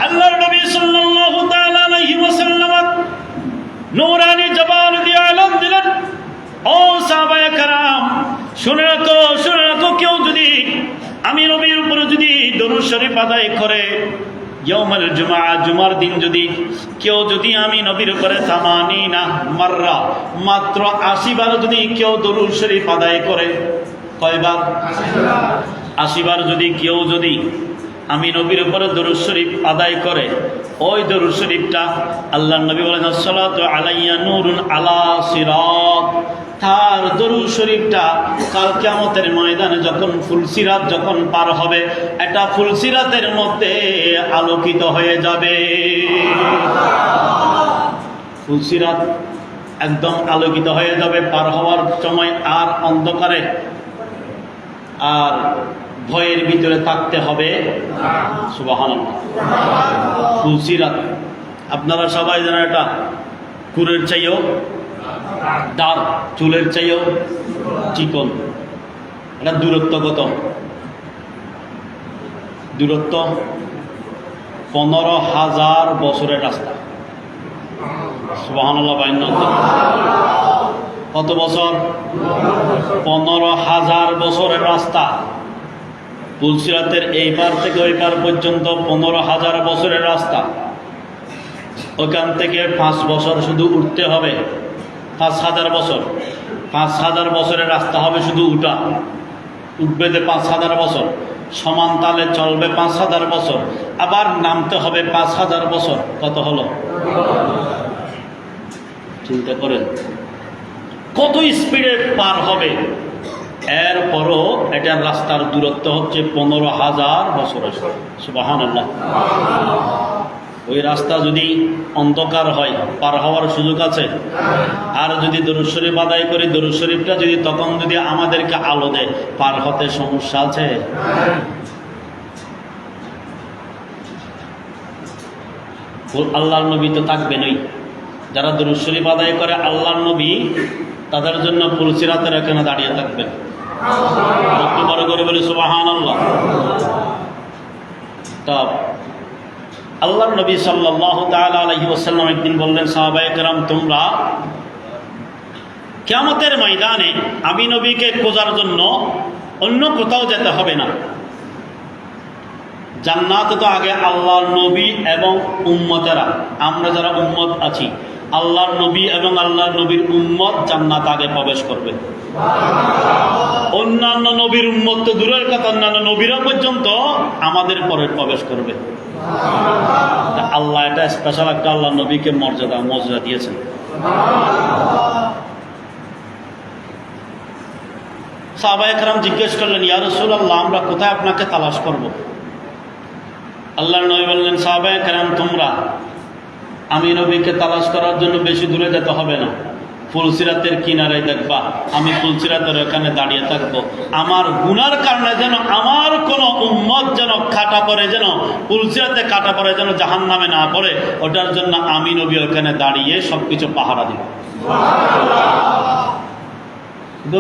الله النبي صلى الله تعالى عليه وسلم نوراني جبال دي علم দিলেন ও সাহাবায়ে কেরাম শুনে রাখো কেউ যদি আমি নবীর উপরে যদি দরুদ শরীফ আদায় করে ইয়াউমুল জুমার দিন কেউ যদি আমি নবীর উপরে 80 মাররা মাত্র 80 বার যদি কেউ দরুদ শরীফ আদায় করে কয়বার 80 বার কেউ যদি আমি নবীর উপরে দরুদ শরীফ আদায় করে ওই দরুদ শরীফটা আল্লাহর নবী বলেন আসসালাতু আলাইয়া নূরুন আলা সিরাত তার দরুদ শরীফটা কাল কিয়ামতের ময়দানে যখন ফুলসিরাত যখন পার হবে এটা ফুলসিরাতের মধ্যে আলোকিত হয়ে যাবে ফুলসিরাত একদম আলোকিত হয়ে যাবে পার হওয়ার সময় আর অন্ধকারে আর ভয়ের ভিতরে থাকতে হবে সুবহানাল্লাহ ফুলসিরাত আপনারা সবাই জানেন এটা কুরের চাইও দাঁড় চুলের চাইও চিকন এটা দূরত্ব কত দূরত্ব 15,000 বছরের রাস্তা সুবহানাল্লাহ কত বছর? 15,000 বছরের রাস্তা। পুলসিরাতের এই পার থেকে ওই পার পর্যন্ত 15,000 বছরের রাস্তা। ওখান থেকে 5 বছর শুধু উঠতে হবে। 5,000 বছর, 5,000 বছরের রাস্তা হবে শুধু উঠবে যে 5,000 বছর, সমান তালে চলবে 5,000 বছর, আবার নামতে হবে 5,000 বছর। কত হলো? চিন্তা করেন কত স্পিডে পার হবে। এরপরও এটার রাস্তার দূরত্ব হচ্ছে 15,000 বছরের। সুবহানাল্লাহ। ওই রাস্তা যদি অন্ধকার হয় পার হওয়ার সুযোগ আছে? আর যদি দরুদ শরীফ আদায় করি, দরুদ শরীফটা যদি তখন যদি আমাদেরকে আলো দেয়, পার হতে সমস্যা আছে? আল্লাহর নবী তো থাকবেনই। যারা দরুদ শরীফ আদায় করে আল্লাহর নবী, তাদের জন্য পুলসিরাতের এখানে দাঁড়িয়ে থাকবেন। একটু বড় করে বলি সুবহানাল্লাহ। তা আল্লাহর নবী সাল্লাল্লাহু তাআলা আলাইহি ওয়াসাল্লাম একদিন বললেন, সাহাবায়ে কেরাম, তোমরা কিয়ামতের ময়দানে আমি নবীকে খোঁজার জন্য অন্য কোথাও যেতে হবে না। জান্নাতে তো আগে আল্লাহর নবী এবং উম্মতেরা, আমরা যারা উম্মত আছি, আল্লাহর নবী এবং আল্লাহর নবীর উম্মত জান্নাত আগে প্রবেশ করবে। অন্যান্য নবীর উম্মত তো দূরের কথা, অন্যান্য নবীরা পর্যন্ত আমাদের পরে প্রবেশ করবে। আল্লাহ এটা স্পেশাল একটা আল্লাহ নবীকে মর্যাদা দিয়েছেন। সাহাবায়ে কেরাম জিজ্ঞেস করলেন, ইয়া রাসূলুল্লাহ, আমরা কোথায় আপনাকে তালাশ করব? আল্লাহর নবী বললেন, সাহাবায়ে কেরাম, তোমরা আমি নবীকে তালাশ করার জন্য বেশি দূরে যেতে হবে না। ফুলসিরাতের কিনারায় দেখবা, আমি ফুলসিরাতের এখানে দাঁড়িয়ে থাকবো। আমার গুনার কারণে যেন আমার কোনো উম্মত যেন কাটা পড়ে, যেন ফুলসিরাতে কাটা পড়ে, যেন জাহান্নামে না পড়ে, ওটার জন্য আমি নবী ওখানে দাঁড়িয়ে সবকিছু পাহারা দিব।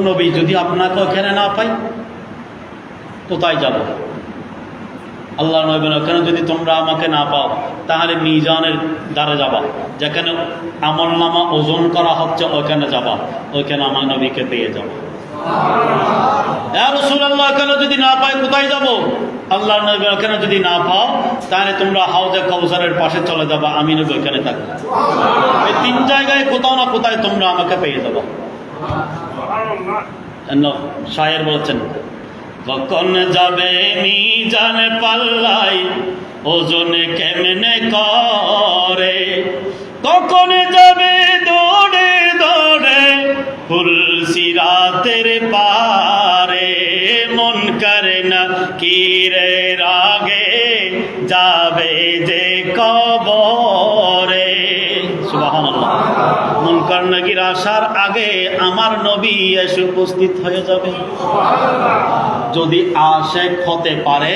নবী যদি আপনাকে ওখানে না পাই, কোথায় যাব? আল্লাহ নবী বলেন, ওখানে যদি তোমরা আমাকে না পাও, তাহলে মিজানের দ্বারে যাবা, যেখানে আমলনামা ওজন করা হচ্ছে, ওখানে যাবা, ওইখানে আমার নবীকে পেয়ে যাবো। ইয়া রাসূলুল্লাহ, ওখানে যদি না পাই কোথায় যাব? আল্লাহ নবী, ওখানে যদি না পাও, তাহলে তোমরা হাউজে কাউসারের পাশে চলে যাবা, আমি নবী ওখানে থাকবো। এই 3 জায়গায় কোথাও না কোথায় তোমরা আমাকে পেয়ে যাবা। শায়ের বলছেন, কখন যাবে মিজান পাল্লাই, ওজন কেমনে করে, কখন যাবে দৌড়ে দৌড়ে ফুলসিরাতের পারে, মন করে না কিরে রাগে যাবে যে কবরে। সুবহানাল্লাহ। মুনকার নাকির আসার আগে আমার নবী এসে উপস্থিত হয়ে যাবে। যদি আশিক হতে পারে,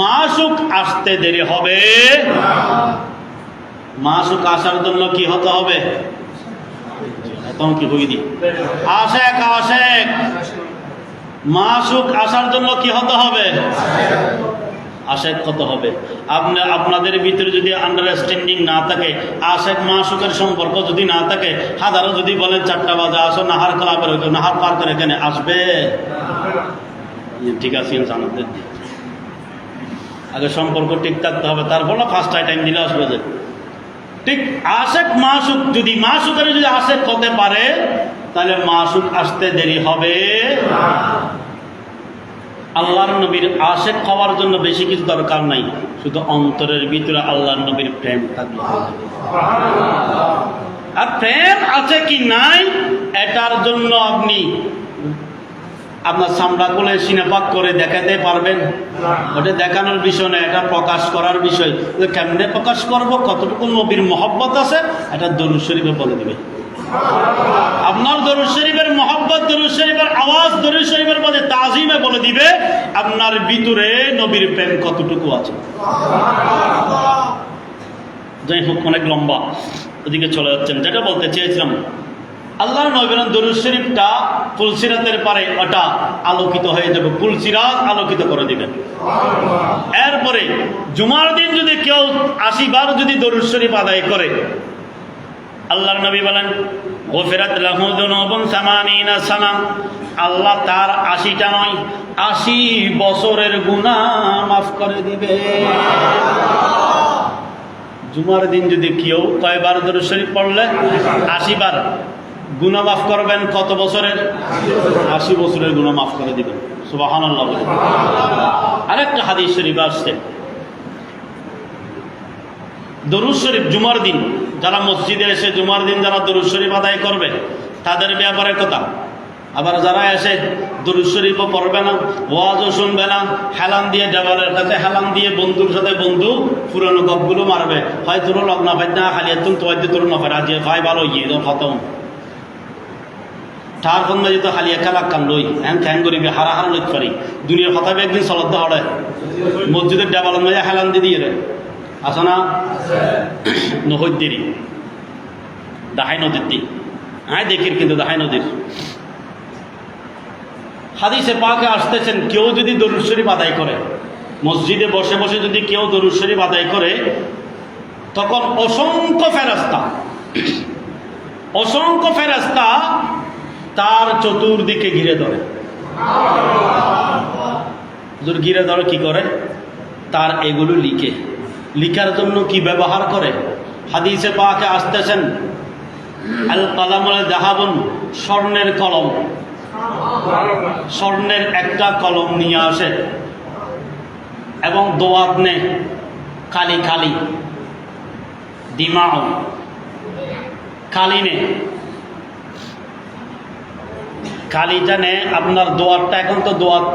মাসুক আসতে দেরি হবে। মাসুক আসার জন্য কি হতে হবে? কি হই দি আশিক আশিক মাসুক আসার জন্য কি হতে হবে? আশিক কত হবে? আপনাদের ভিতরে যদি আন্ডারস্ট্যান্ডিং না থাকে, আশিক মাসুকের সম্পর্ক যদি না থাকে, হাজারো যদি বলেন 4টা বাজে আসো, নাহার ক্লাবের নাহার পার করে এখানে আসবে? ঠিক আছে, জানাতে আগে সম্পর্ক ঠিক থাকতে হবে, তারপর না ফার্স্ট টাইম দিলে আসবে যে ঠিক। আশিক মাসুক যদি মাসুকের যদি আশিক হতে পারে, তাহলে মাসুক আসতে দেরি হবে। আল্লাহর নবীর আশিক হওয়ার জন্য বেশি কিছু দরকার নাই, শুধু অন্তরের ভিতরে আল্লাহর নবীর প্রেম থাকলে। আর প্রেম আছে কি নাই, এটার জন্য আপনি আপনার চামড়া খুলে সিনেপাক করে দেখাতে পারবেন? ওটা দেখানোর বিষয় না, এটা প্রকাশ করার বিষয়। কেমনে প্রকাশ করব, কতটুকু নবীর মহব্বত আছে, এটা দরুদ শরীফে বলে দিবে। আপনার দরুদ শরীফের মহব্বত, দরুদ শরীফের আওয়াজ, দরুদ শরীফের মধ্যে তাজিমে বলে দিবে আপনার ভিতরে নবীর প্রেম কতটুকু আছে। যাই হোক, অনেক লম্বা, ওদিকে চলে যাচ্ছেন। যেটা বলতে চেয়েছিলাম, আল্লাহর নবী দরুদ শরীফটা ফুলসিরাতের পারে ওটা আলোকিত হয়ে যাবে, ফুলসিরাত আলোকিত করে দিবেন। এরপরে জুমার দিন যদি কেউ 80 বার যদি দরুদ শরীফ আদায় করে, আল্লাহর নবী বলেন গফিরাত লাহু যুনুবুন 80 সানা, আল্লাহ তার 80টা নয় 80 বছরের গুনাহ মাফ করে দিবে। জুমার দিন যদি কেউ কয়বার দরুদ শরীফ পড়লে 80 বার, গুনাহ মাফ করবেন কত বছরের? 80 বছরের গুনাহ মাফ করে দিবেন। সুবহানাল্লাহ। আরেকটা হাদিস শরীফ আসছে, দরুদ শরীফ জুমার দিন যারা মসজিদে এসে জুমার দিন যারা দরুদ শরীফ আদায় করবে তাদের ব্যাপারে কথা। আবার যারা এসে দরুদ শরীফও পড়বে না, ওয়াজও শুনবে না, হেলান দিয়ে দেওয়ালের কাছে হেলান দিয়ে বন্ধুর সাথে বন্ধু পুরনো গপগুলো মারবে, হয় তোর লগ্ন ভাই না খালি তুম তো তোর নফার আজকে ভাই ভালো গিয়ে খতম ঠার ফন্দ যেত খালি খেলা কান লই হ্যাং খ্যাং করিবি হারা হারা লইতে পারি দুনিয়ার কথা একদিন চলত হড়ে মসজিদের দেওয়ালের মাঝে হেলান দিয়ে রে আছে না নহর দেরি দাহাই নদীর দিক হ্যাঁ দেখির কিন্তু দাহাই নদীর হাদিসে পাকে আসতেছেন কেউ যদি দরুদ শরীফ আদায় করে, মসজিদে বসে বসে যদি কেউ দরুদ শরীফ আদায় করে, তখন অসংখ্য ফেরেশতা তার চতুর্দিকে ঘিরে ধরে। ঘিরে ধরে কি করে? তার এগুলো লিখার জন্য কি ব্যবহার করে? হাদিসে পাকে আসতেছেন আল কালামুল যাহাবুন, স্বর্ণের কলম, স্বর্ণের একটা কলম নিয়ে আসে এবং দোয়াত নে কালি কালি দিমাও কালি নে কালিটা নে আপনার দোয়াতটা। এখন তো দোয়াত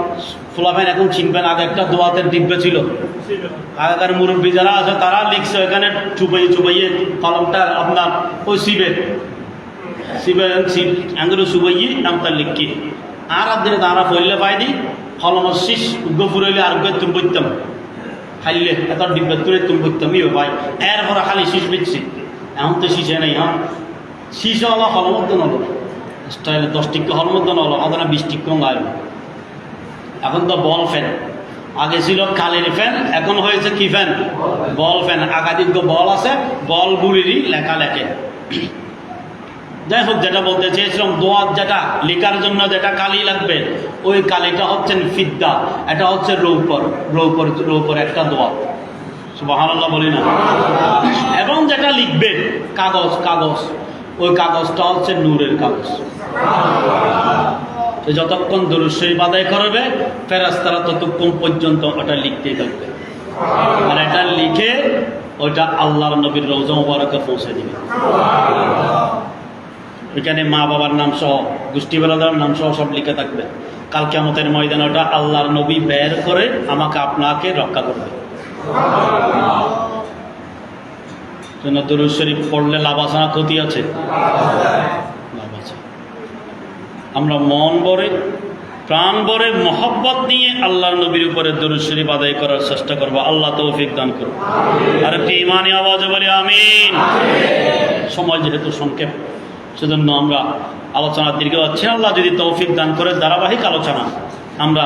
ফুলাবেন এখন চিনবেন, আগে একটা দোয়াতের ডিব্বে ছিল, আগেকার মুরব্বী যারা আছে তারা লিখছে ওইখানে চুবাইয়ে কলমটা আপনার ওই শিবের আঙ্গুর সুবাইয়ে আমটা লিখি আর দিনে তারা ফইলে পাই দি কলম শীষ উগ্র ফুরাইলে আর তুম বইতাম খাইলে এত ডিব্বে তুলে তুম বইতাম ইয়ে ভাই এরপরে খালি শীষ বেচছি। এখন তো শীষে নেই, হ্যাঁ শীষ হলো হলমদ্দ নল স্টাইলে 10 টিকা হলমদ্দ নল আদানা 20 টিকা গাইল। এখন তো বল ফ্যান, আগে ছিল কালের ফ্যান, এখন হয়েছে কি ফ্যান? বল ফ্যান। একাধিক বল আছে, বল গুলিরই লেখা লেখে। যাই হোক, যেটা বলতে চেয়েছিলাম, দোয়াত যেটা লেখার জন্য যেটা কালি লাগবে ওই কালিটা হচ্ছেন ফিদ্দা, এটা হচ্ছে রৌপর একটা দোয়াত। সুবহানাল্লাহ বলি না? এবং যেটা লিখবে কাগজ ওই কাগজটা হচ্ছে নূরের কাগজ। যতক্ষণ দরুদ শরীফ আদায় করবে ফেরেশতারা ততক্ষণ পর্যন্ত ওটা লিখতেই থাকবে, আর এটা লিখে ওইটা আল্লাহর নবীর রওজা মুবারকে পৌঁছে দিবে। এখানে মা বাবার নাম সহ গোষ্ঠী বেলাদার নাম সহ সব লিখে থাকবে। কাল কিয়ামতের ময়দানে ওটা আল্লাহর নবী বের করে আমাকে আপনাকে রক্ষা করবে। দরুদ শরীফ পড়লে লাভ আছে না ক্ষতি আছে? লাভ আছে। আমরা মন ভরে প্রাণ ভরে মহব্বত নিয়ে আল্লাহর নবীর উপরে দরুদ শরীফ আদায় করার চেষ্টা করবো। আল্লাহ তৌফিক দান করুন। আর একটি ইমানি আওয়াজে বলি আমিন। সময় যেহেতু সংক্ষেপ, সেজন্য আমরা আলোচনা দীর্ঘ যাচ্ছি। আল্লাহ যদি তৌফিক দান করে ধারাবাহিক আলোচনা আমরা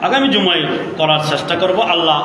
আগামী জুমায় করার চেষ্টা করব। আল্লাহ